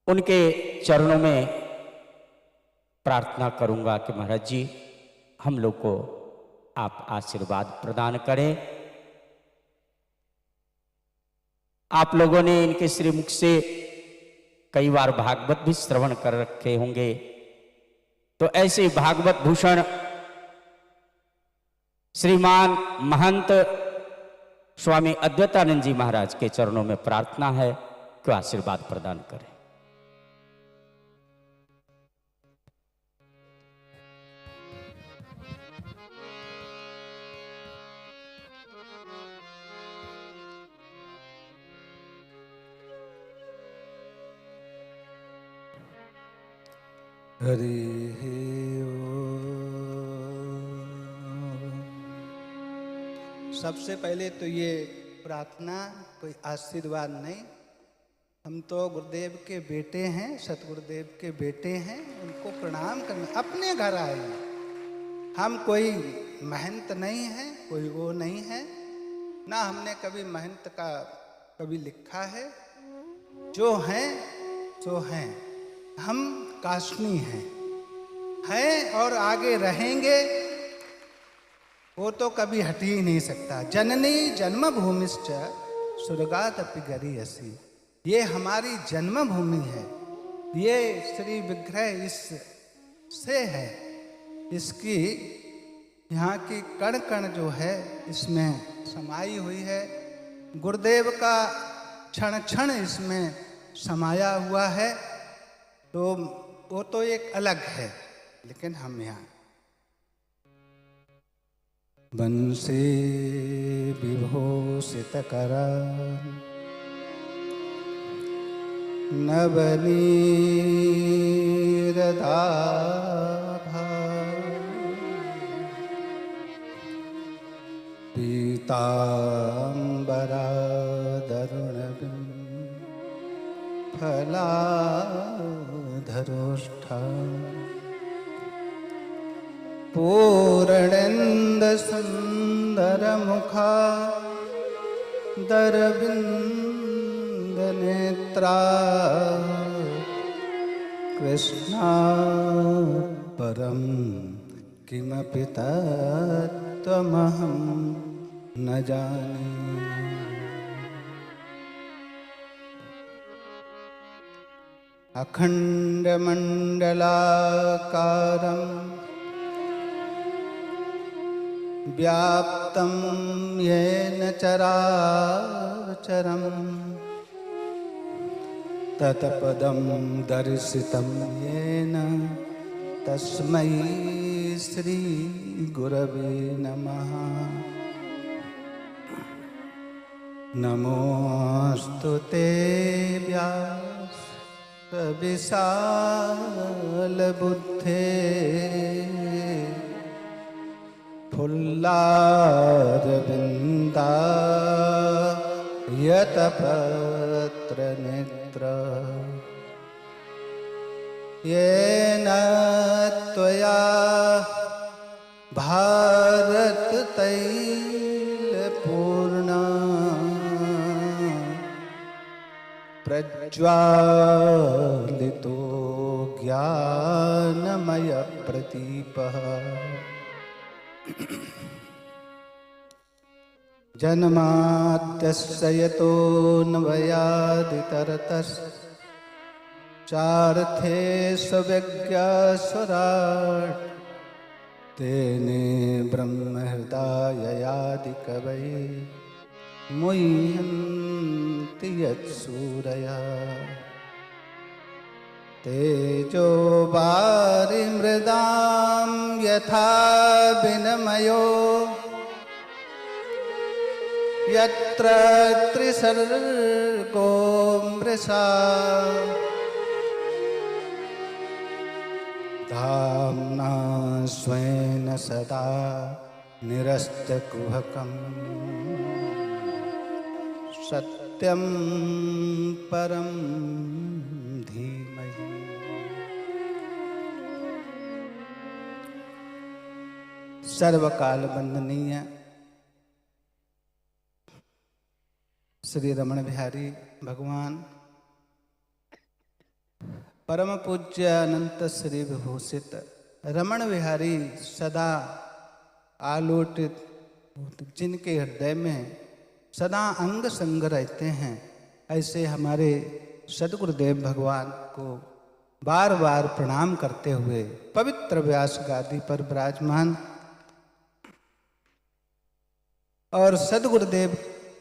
उनके चरणों में प्रार्थना करूंगा कि महाराज जी हम लोग को आप आशीर्वाद प्रदान करें। आप लोगों ने इनके श्रीमुख से कई बार भागवत भी श्रवण कर रखे होंगे, तो ऐसे भागवत भूषण श्रीमान महंत स्वामी अद्वैतानंद जी महाराज के चरणों में प्रार्थना है कि आशीर्वाद प्रदान करें। हरि सबसे पहले तो ये प्रार्थना कोई आशीर्वाद नहीं, हम तो गुरुदेव के बेटे हैं, सतगुरुदेव के बेटे हैं, उनको प्रणाम करना। अपने घर आए हैं, हम कोई महंत नहीं है, कोई वो नहीं है ना, हमने कभी महंत का कभी लिखा है। जो हैं सो हैं, हम काशनी हैं और आगे रहेंगे, वो तो कभी हट ही नहीं सकता। जननी जन्मभूमिश्च स्वर्गादपि गरीयसी, ये हमारी जन्मभूमि है, ये श्री विग्रह इस से है, इसकी यहाँ की कण कण जो है इसमें समाई हुई है। गुरुदेव का क्षण क्षण इसमें समाया हुआ है, तो वो तो एक अलग है, लेकिन हम यहाँ बंसी विभूषितकरा नवनीरदाभा पीताम्बरादरुणबिं फलाधरोष्ठा पूर्णेन्दुसुन्दरमुखा दरविन्दनेत्रा कृष्णात् परं किमपि तत्त्वमहं न जाने। अखण्डमण्डलाकारं व्याप्तं येन चराचरं तत्पदं दर्शितं येन तस्मै श्रीगुरवे नमः। नमोऽस्तु ते व्यास विशालबुद्धे फुल्लारविन्दायतपत्रनेत्र येन त्वया भारततैलपूर्णा प्रज्वालितो ज्ञानमयप्रदीपः जन्माद्यस्य यतोऽन्वयादितरतश्चार्थे स्वविज्ञस्वराट् तेने ब्रह्महृदाययादिकवये मुह्यन्ति यत्सूरया। तेजो वारिमृदां यथा विनिमयो यत्र त्रिसर्गो मृषा धाम्ना स्वेन सदा निरस्तकुहकं सत्यं परं धीमहि। सर्वकाल वंदनीय श्री रमण बिहारी भगवान परम पूज्य अनंत श्री विभूषित रमण विहारी सदा आलोटित, जिनके हृदय में सदा अंग संग रहते हैं, ऐसे हमारे सद्गुरुदेव भगवान को बार बार प्रणाम करते हुए पवित्र व्यास गादी पर विराजमान और सद्गुरुदेव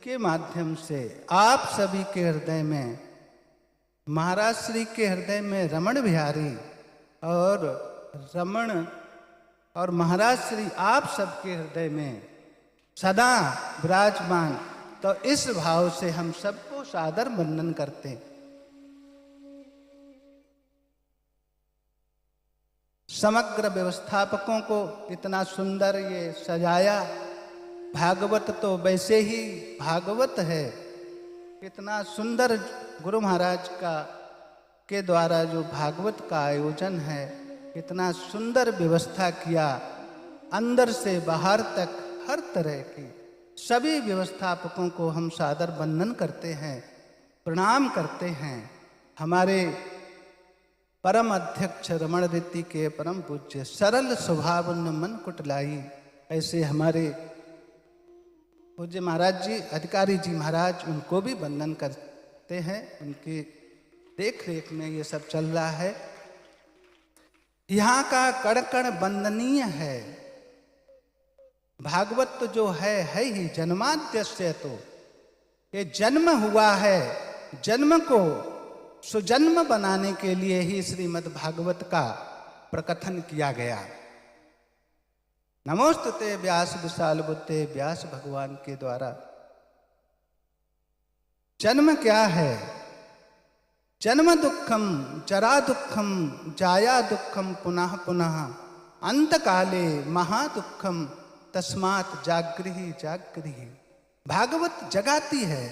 के माध्यम से आप सभी के हृदय में, महाराज श्री के हृदय में रमण बिहारी और महाराज श्री आप सबके हृदय में सदा विराजमान, तो इस भाव से हम सबको सादर वंदन करते हैं। समग्र व्यवस्थापकों को इतना सुंदर ये सजाया, भागवत तो वैसे ही भागवत है, इतना सुंदर गुरु महाराज के द्वारा जो भागवत का आयोजन है, इतना सुंदर व्यवस्था किया, अंदर से बाहर तक हर तरह की सभी व्यवस्थापकों को हम सादर वंदन करते हैं, प्रणाम करते हैं। हमारे परम अध्यक्ष रमण रीति के परम पूज्य सरल स्वभाव मन कुटलाई, ऐसे हमारे पूज्य महाराज जी, अधिकारी जी महाराज, उनको भी वंदन करते हैं। उनकी देख रेख में ये सब चल रहा है। यहाँ का कण कण वंदनीय है। भागवत तो जो है ही जन्माद्यस्य, तो ये जन्म हुआ है, जन्म को सुजन्म बनाने के लिए ही श्रीमद् भागवत का प्रकथन किया गया। नमोस्तुते व्यास विशाल बुद्धे, व्यास भगवान के द्वारा। जन्म क्या है? जन्म दुखम जरा दुखम जाया दुखम पुनः पुनः अंत काले महादुखम तस्मात् जागृहि जागृहि। भागवत जगाती है,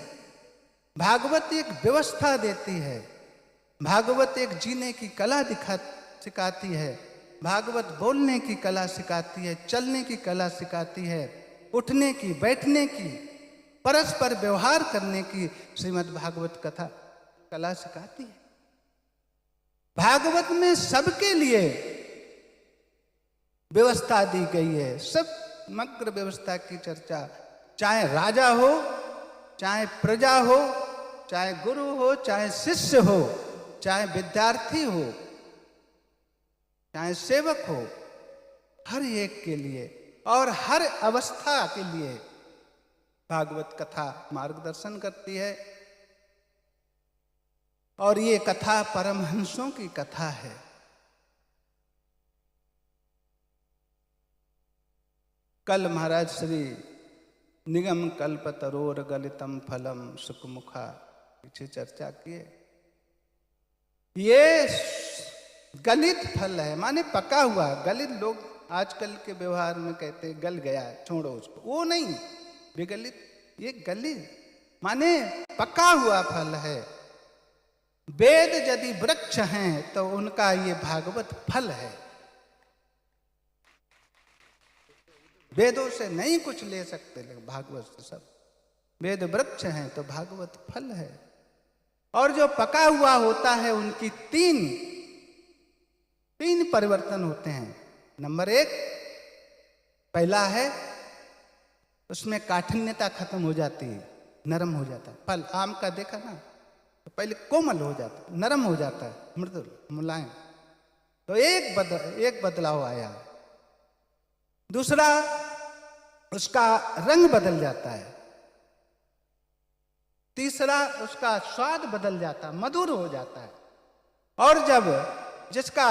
भागवत एक व्यवस्था देती है, भागवत एक जीने की कला सिखाती है, भागवत बोलने की कला सिखाती है, चलने की कला सिखाती है, उठने की, बैठने की, परस्पर व्यवहार करने की श्रीमद् भागवत कथा कला सिखाती है। भागवत में सबके लिए व्यवस्था दी गई है, सब समग्र व्यवस्था की चर्चा, चाहे राजा हो, चाहे प्रजा हो, चाहे गुरु हो, चाहे शिष्य हो, चाहे विद्यार्थी हो, चाहे सेवक हो, हर एक के लिए और हर अवस्था के लिए भागवत कथा मार्गदर्शन करती है। और ये कथा परमहंसों की कथा है। कल महाराज श्री निगम कल्पतरोर गलितम फलम सुखमुखा पीछे चर्चा किए। ये गलित फल है, माने पका हुआ। गलित लोग आजकल के व्यवहार में कहते गल गया, छोड़ो उसको, वो नहीं, विगलित, ये गलित माने पका हुआ फल है। वेद यदि वृक्ष हैं तो उनका ये भागवत फल है। वेदों से नहीं कुछ ले सकते, लेकिन भागवत से सब, वेद वृक्ष हैं तो भागवत फल है। और जो पका हुआ होता है उनकी तीन परिवर्तन होते हैं। नंबर 1, पहला है उसमें काठिन्यता खत्म हो जाती है, नरम हो जाता है। फल आम का देखा ना, तो पहले कोमल हो जाता है, नरम हो जाता है, मृदुल मुलायम। तो एक बदलाव आया। दूसरा, उसका रंग बदल जाता है। तीसरा, उसका स्वाद बदल जाता है, मधुर हो जाता है। और जब जिसका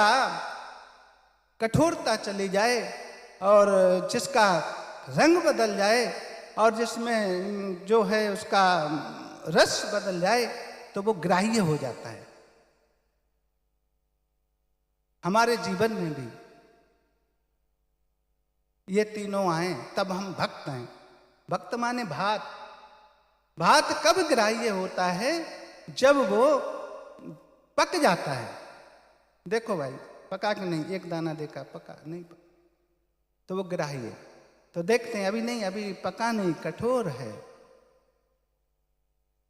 कठोरता चली जाए और जिसका रंग बदल जाए और जिसमें जो है उसका रस बदल जाए तो वो ग्राह्य हो जाता है। हमारे जीवन में भी ये तीनों आए तब हम भक्त हैं। भक्त माने भात। भात कब ग्राह्य होता है? जब वो पक जाता है। देखो भाई, पका कि नहीं, एक दाना देखा, पका नहीं, तो वो ग्राह्य। तो देखते हैं अभी नहीं, अभी पका नहीं, कठोर है।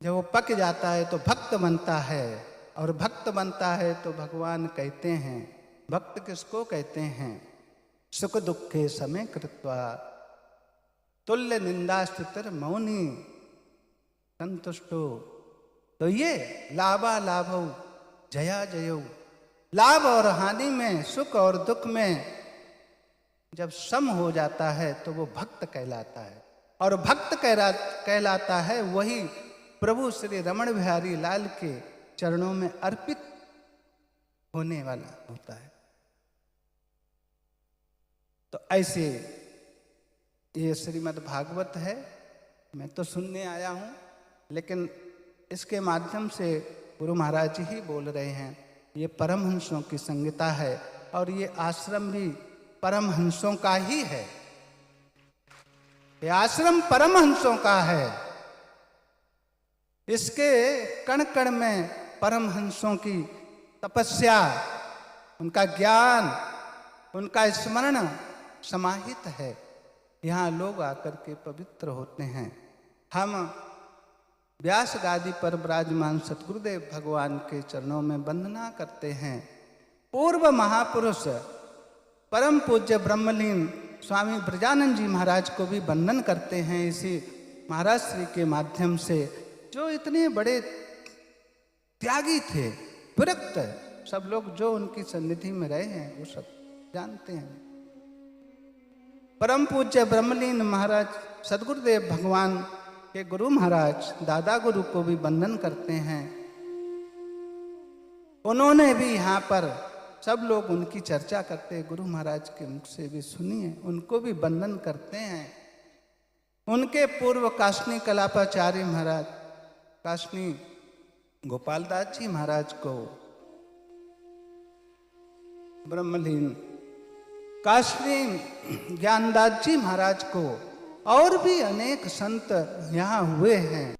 जब वो पक जाता है तो भक्त बनता है और भक्त बनता है तो भगवान कहते हैं, भक्त किसको कहते हैं? सुख दुखे समय कृत्वा तुल्य निंदा स्तुतिर मौनी संतुष्टो। तो ये लाभा लाभौ जया जयौ, लाभ और हानि में, सुख और दुख में जब सम हो जाता है तो वो भक्त कहलाता है। और भक्त कहलाता है वही प्रभु श्री रमण बिहारी लाल के चरणों में अर्पित होने वाला होता है। तो ऐसे ये श्रीमद् भागवत है। मैं तो सुनने आया हूँ, लेकिन इसके माध्यम से गुरु महाराज जी ही बोल रहे हैं। ये परमहंसों की संगीता है और ये आश्रम भी परमहंसों का ही है। ये आश्रम परमहंसों का है। इसके कण कण में परमहंसों की तपस्या, उनका ज्ञान, उनका स्मरण समाहित है। यहाँ लोग आकर के पवित्र होते हैं। हम व्यास गादी पर विराजमान सतगुरुदेव भगवान के चरणों में वंदना करते हैं। पूर्व महापुरुष परम पूज्य ब्रह्मलीन स्वामी ब्रजानंद जी महाराज को भी वंदन करते हैं इसी महाराज श्री के माध्यम से, जो इतने बड़े त्यागी थे, विरक्त। सब लोग जो उनकी सन्निधि में रहे हैं वो सब जानते हैं। परम पूज्य ब्रह्मलीन महाराज सदगुरुदेव भगवान के गुरु महाराज दादा गुरु को भी वंदन करते हैं। उन्होंने भी यहाँ पर सब लोग उनकी चर्चा करते, गुरु महाराज के मुख से भी सुनिए, उनको भी वंदन करते हैं। उनके पूर्व काशनी कलापाचार्य महाराज काशनी गोपाल दास जी महाराज को, ब्रह्मलीन काशनी ज्ञानदास जी महाराज को, और भी अनेक संत यहाँ हुए हैं।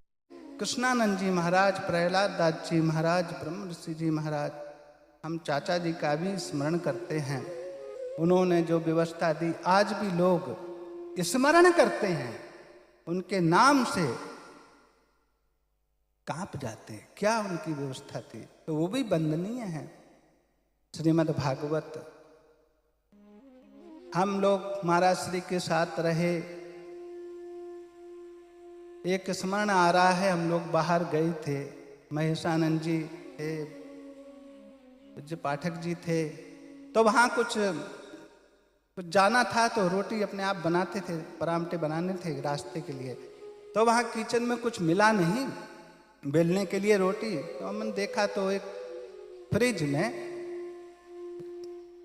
कृष्णानंद जी महाराज, प्रहलाद दास जी महाराज, ब्रह्म ऋषि जी महाराज, हम चाचा जी का भी स्मरण करते हैं। उन्होंने जो व्यवस्था दी, आज भी लोग स्मरण करते हैं, उनके नाम से कांप जाते हैं। क्या उनकी व्यवस्था थी, तो वो भी वंदनीय है। श्रीमद् भागवत हम लोग महाराज श्री के साथ रहे। एक स्मरण आ रहा है, हम लोग बाहर गए थे, महेशानंद जी थे, पूज्य पाठक जी थे, तो वहाँ कुछ जाना था, तो रोटी अपने आप बनाते थे, परामठे बनाने थे रास्ते के लिए। तो वहाँ किचन में कुछ मिला नहीं बेलने के लिए रोटी, तो हमने देखा तो एक फ्रिज में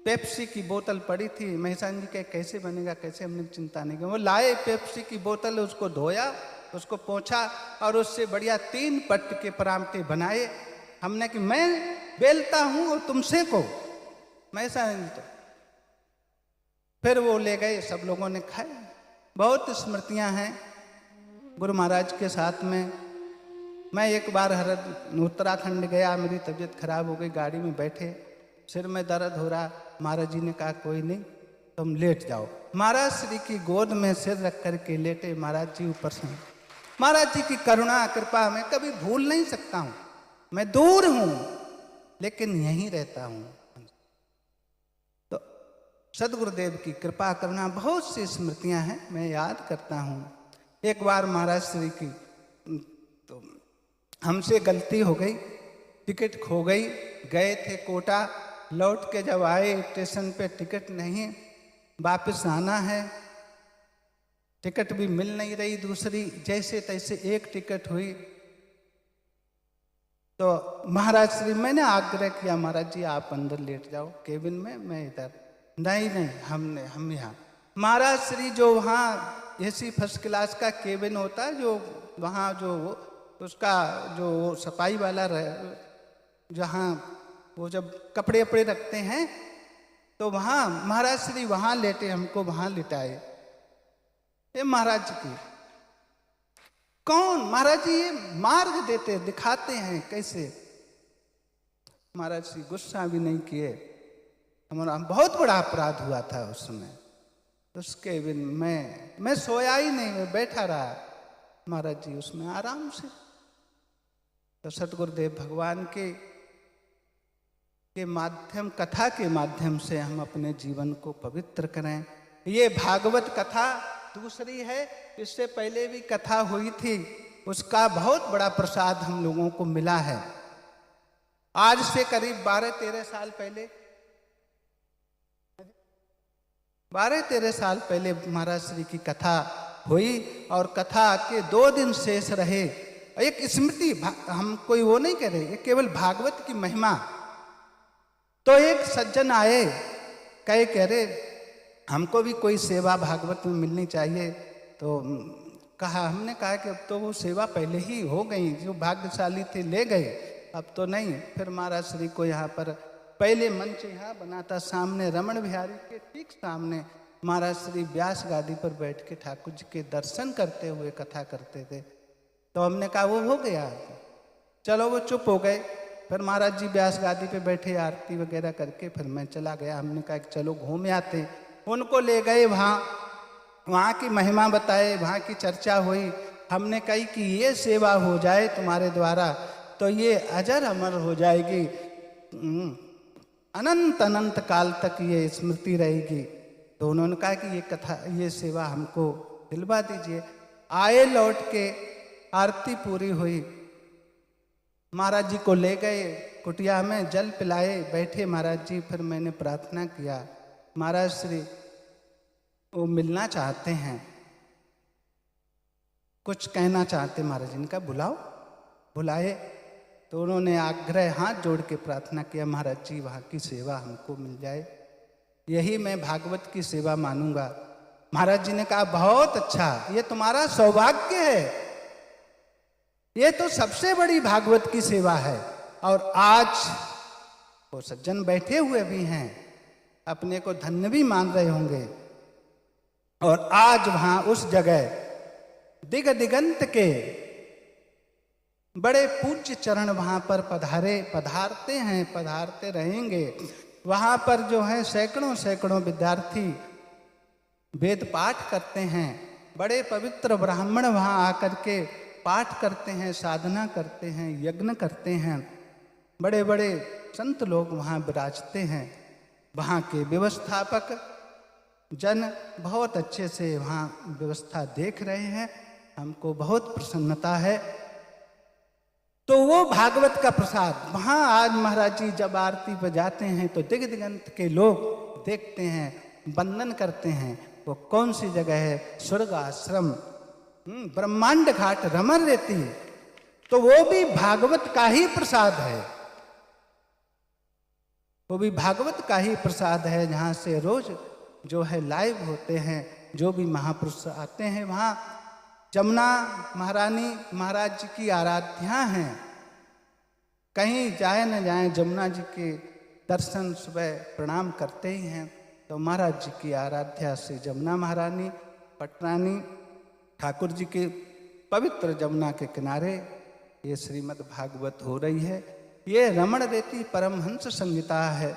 पेप्सी की बोतल पड़ी थी। महेशान जी के कैसे बनेगा, कैसे, हमने चिंता नहीं की। वो लाए पेप्सी की बोतल, उसको धोया, उसको पोंछा और उससे बढ़िया 3 पट्ट के परामठे बनाए। हमने कि मैं बेलता हूं और तुमसे को, महेशान जी तो फिर वो ले गए, सब लोगों ने खाए। बहुत स्मृतियां हैं गुरु महाराज के साथ में। मैं एक बार उत्तराखंड गया, मेरी तबीयत खराब हो गई, गाड़ी में बैठे, सिर में दर्द हो रहा। महाराज जी ने कहा कोई नहीं, तुम लेट जाओ। महाराज श्री की गोद में सिर रख करके लेटे, महाराज जी ऊपर से। महाराज जी की करुणा कृपा मैं कभी भूल नहीं सकता हूँ। मैं दूर हूँ लेकिन यहीं रहता हूँ। तो सदगुरुदेव की कृपा करुणा, बहुत सी स्मृतियां हैं, मैं याद करता हूँ। एक बार महाराज श्री की तो हमसे गलती हो गई, टिकट खो गई। गए थे कोटा, लौट के जब आए स्टेशन पे टिकट नहीं, वापस आना है, टिकट भी मिल नहीं रही दूसरी। जैसे तैसे एक टिकट हुई तो महाराज श्री, मैंने आग्रह किया, महाराज जी आप अंदर लेट जाओ केबिन में, मैं इधर। नहीं, हम यहाँ। महाराज श्री जो वहाँ एसी फर्स्ट क्लास का केबिन होता है, जो वहाँ जो उसका जो सफाई वाला जहाँ वो जब कपड़े वपड़े रखते हैं, तो वहाँ महाराज श्री वहाँ लेटे, हमको वहाँ लिटाए। ये महाराज जी की कौन, महाराज जी ये मार्ग देते, दिखाते हैं कैसे। महाराज श्री गुस्सा भी नहीं किए। हमारा बहुत बड़ा अपराध हुआ था उस समय। उसके बिन मैं सोया ही नहीं, मैं बैठा रहा, महाराज जी उसमें आराम से। तो सतगुरुदेव भगवान के के माध्यम, कथा के माध्यम से हम अपने जीवन को पवित्र करें। ये भागवत कथा दूसरी है, इससे पहले भी कथा हुई थी, उसका बहुत बड़ा प्रसाद हम लोगों को मिला है। आज से करीब 12-13 साल पहले, 12-13 साल पहले महाराज श्री की कथा हुई और कथा के 2 दिन शेष रहे। एक स्मृति, हम कोई वो नहीं कह रहे, केवल भागवत की महिमा। तो एक सज्जन आए, कह रहे हमको भी कोई सेवा भागवत में मिलनी चाहिए। तो कहा, हमने कहा कि अब तो वो सेवा पहले ही हो गई, जो भाग्यशाली थे ले गए, अब तो नहीं। फिर महाराज श्री को यहाँ पर पहले मंच यहाँ बना था, सामने रमण बिहारी के ठीक सामने महाराज श्री व्यास गादी पर बैठ के ठाकुर जी के दर्शन करते हुए कथा करते थे। तो हमने कहा वो हो गया, चलो। वो चुप हो गए। फिर महाराज जी व्यास गादी पे बैठे, आरती वगैरह करके फिर मैं चला गया। हमने कहा कि चलो घूम आते। उनको ले गए वहाँ की महिमा बताए, वहाँ की चर्चा हुई। हमने कही कि ये सेवा हो जाए तुम्हारे द्वारा तो ये अजर अमर हो जाएगी, अनंत अनंत काल तक ये स्मृति रहेगी। तो उन्होंने कहा कि ये कथा, ये सेवा हमको दिलवा दीजिए। आए, लौट के आरती पूरी हुई, महाराज जी को ले गए कुटिया में, जल पिलाए, बैठे महाराज जी। फिर मैंने प्रार्थना किया, महाराज श्री वो मिलना चाहते हैं, कुछ कहना चाहते महाराज जी। इनका बुलाओ। बुलाए तो उन्होंने आग्रह हाथ जोड़ के प्रार्थना किया, महाराज जी वहाँ की सेवा हमको मिल जाए, यही मैं भागवत की सेवा मानूंगा। महाराज जी ने कहा बहुत अच्छा, ये तुम्हारा सौभाग्य है, ये तो सबसे बड़ी भागवत की सेवा है। और आज वो सज्जन बैठे हुए भी हैं, अपने को धन्य भी मान रहे होंगे। और आज वहां उस जगह दिग दिगंत के बड़े पूज्य चरण वहां पर पधारते हैं, पधारते रहेंगे। वहां पर जो है सैकड़ों सैकड़ों विद्यार्थी वेद पाठ करते हैं। बड़े पवित्र ब्राह्मण वहां आकर के पाठ करते हैं, साधना करते हैं, यज्ञ करते हैं। बड़े बड़े संत लोग वहाँ विराजते हैं। वहाँ के व्यवस्थापक जन बहुत अच्छे से वहाँ व्यवस्था देख रहे हैं, हमको बहुत प्रसन्नता है। तो वो भागवत का प्रसाद वहाँ आज महाराज जी जब आरती पर जाते हैं तो दिग दिगंत के लोग देखते हैं, वंदन करते हैं। वो कौन सी जगह है? स्वर्ग आश्रम, ब्रह्मांड घाट, रमन रहती है। तो वो भी भागवत का ही प्रसाद है, वो भी भागवत का ही प्रसाद है, जहाँ से रोज जो है लाइव होते हैं, जो भी महापुरुष आते हैं। वहाँ जमुना महारानी महाराज जी की आराध्या हैं। कहीं जाए न जाए जमुना जी के दर्शन सुबह प्रणाम करते ही हैं। तो महाराज जी की आराध्या से जमुना महारानी पटरानी ठाकुर जी के पवित्र जमुना के किनारे ये श्रीमद् भागवत हो रही है। ये रमण रेती परमहंस संहिता है,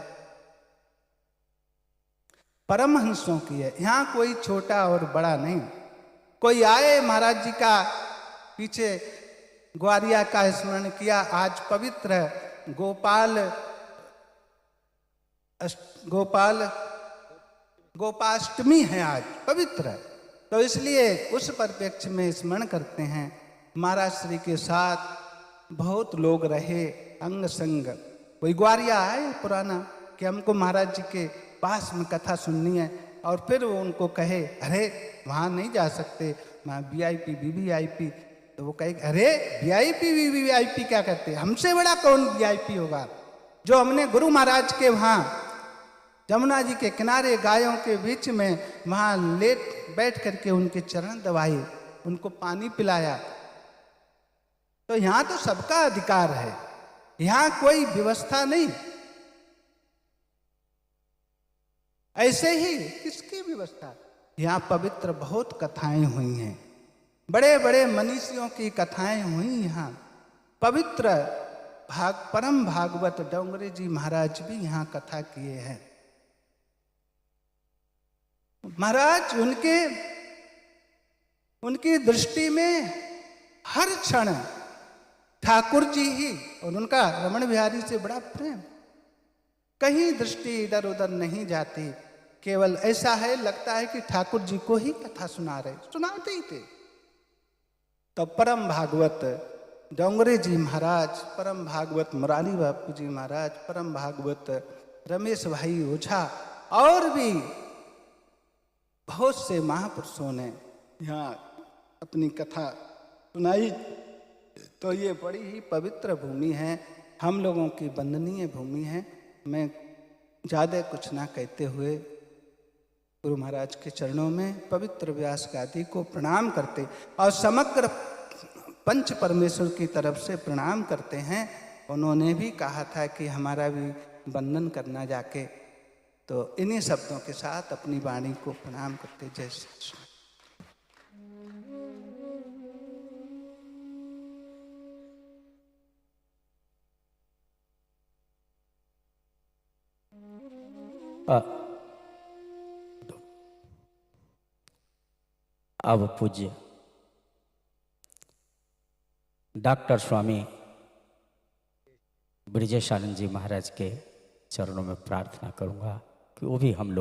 परमहंसों की है। यहाँ कोई छोटा और बड़ा नहीं। कोई आए, महाराज जी का पीछे ग्वारिया का स्मरण किया। आज पवित्र गोपाष्टमी है, आज पवित्र है। तो इसलिए उस परिप्रेक्ष्य में स्मरण करते हैं। महाराज श्री के साथ बहुत लोग रहे अंग संग। कोई ग्वारिया आए पुराना कि हमको महाराज जी के पास में कथा सुननी है, और फिर वो उनको कहे अरे वहाँ नहीं जा सकते, वहाँ VIP VVIP। तो वो कहे अरे VIP VVIP क्या करते, हमसे बड़ा कौन VIP होगा। जो हमने गुरु महाराज के वहाँ जमुना जी के किनारे गायों के बीच में वहाँ लेट बैठ करके उनके चरण दबाए, उनको पानी पिलाया। तो यहाँ तो सबका अधिकार है, यहाँ कोई व्यवस्था नहीं। ऐसे ही किसकी व्यवस्था? यहाँ पवित्र बहुत कथाएं हुई हैं, बड़े बड़े मनीषियों की कथाएं हुई। यहाँ पवित्र परम भागवत डोंगरे जी महाराज भी यहाँ कथा किए हैं। महाराज उनकी दृष्टि में हर क्षण ठाकुर जी ही, और उनका रमण बिहारी से बड़ा प्रेम। कहीं दृष्टि इधर उधर नहीं जाती, केवल ऐसा है लगता है कि ठाकुर जी को ही कथा सुना रहे, सुनाते ही थे। तो परम भागवत डोंगरे जी महाराज, परम भागवत मुरारी बापू जी महाराज, परम भागवत रमेश भाई ओझा और भी बहुत से महापुरुषों ने यहाँ अपनी कथा सुनाई। तो ये बड़ी ही पवित्र भूमि है, हम लोगों की वंदनीय भूमि है। मैं ज़्यादा कुछ ना कहते हुए गुरु महाराज के चरणों में पवित्र व्यास गादी को प्रणाम करते और समग्र पंच परमेश्वर की तरफ से प्रणाम करते हैं। उन्होंने भी कहा था कि हमारा भी वंदन करना जाके, तो इन्हीं शब्दों के साथ अपनी वाणी को प्रणाम करते। जय श्री कृष्ण। अब पूज्य डॉक्टर स्वामी ब्रजेशानंद जी महाराज के चरणों में प्रार्थना करूंगा कि वो भी हम लोग